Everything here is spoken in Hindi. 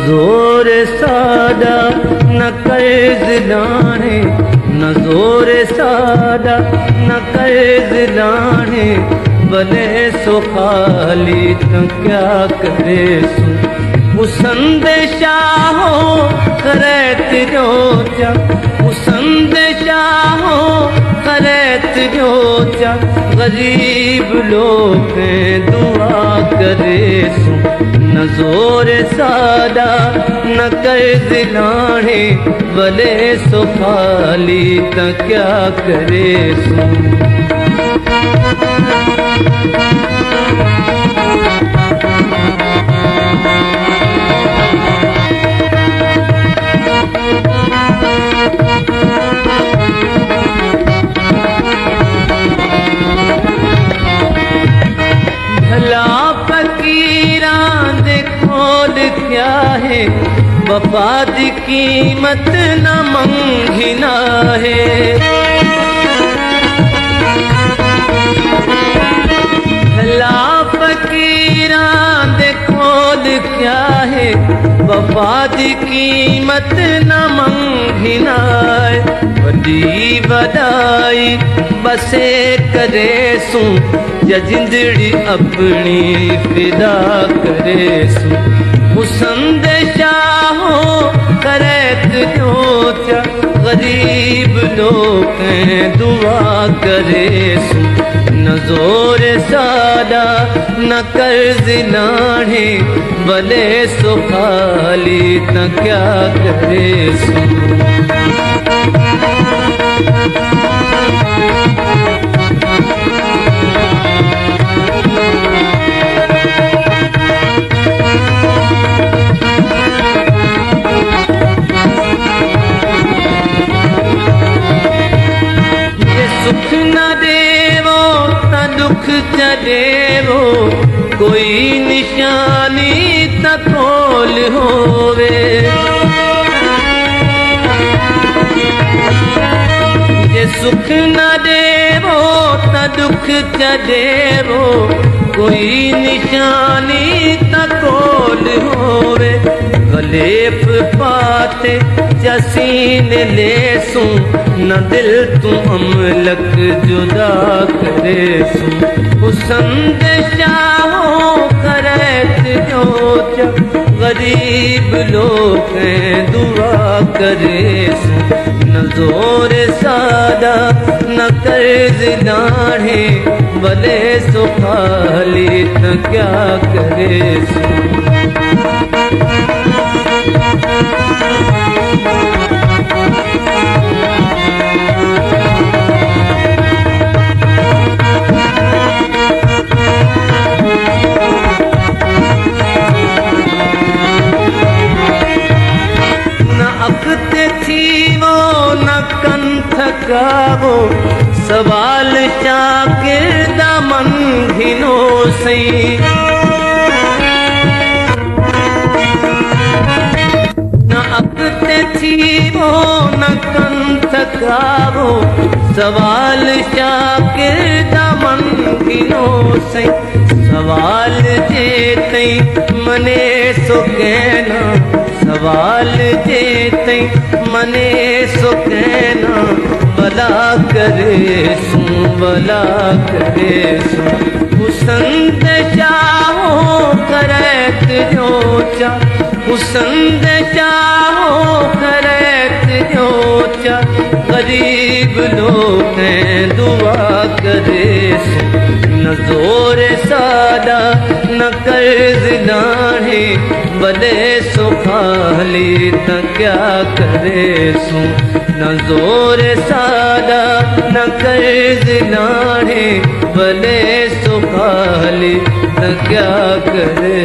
जोर सादा न कर्ज लाने, न जोर सादा न कर्ज लाने, भले सो खाली तो क्या करे सू। उसंद शाहो करत रोचा, उसंद शाहो करत रोचा, गरीब लोग दुआ करे सू। न जोर सादा न कर्ज लाने, भले सो खाली तो क्या करे सू। क्या है वफा दी कीमत न मंघिना है। भला फकीरा दे खोल क्या है वफा दी कीमत न मंघिना है। वडी वडाई बसे करे सू, या जिंदड़ी अपनी फिदा करे सू। उसंद शाहो करत रोचा, गरीब लोग दुआ करे सू। न जोर सादा न कर्ज लाने, भले सो खाली तो क्या करे सू। सुख न देवो न दुख चलेवो, कोई निशानी तकोल होवे। ये सुख न देवो न दुख चलेवो, कोई निशानी तकोल होवे। गलेफ पाते जसीन लेसू, न दिल तू अमलक जुदा करे सू। उसंद शाहो करत रोचा, गरीब लोग दुआ करे सू। न जोर सादा न कर्ज लाने, भले सो खाली तो क्या करे सू। थकावो सवाल शाकिर दामन घिनो सही। न अकते थीवो न कन थकावो, सवाल शाकिर दामन घिनो सही। सवाल जेते मने सो कहना, सवाल जेते मने सो कहना, भला करे सू भला करे सू। उसंद शाहो करत रोचा, उसंद शाहो करत रोचा, गरीब लोग दुआ करे सू। न जोर सादा न कर्ज लाने, भले सो खाली तो क्या करे सू। न जोर सादा न कर्ज लाने, भले सो खाली तो क्या करे।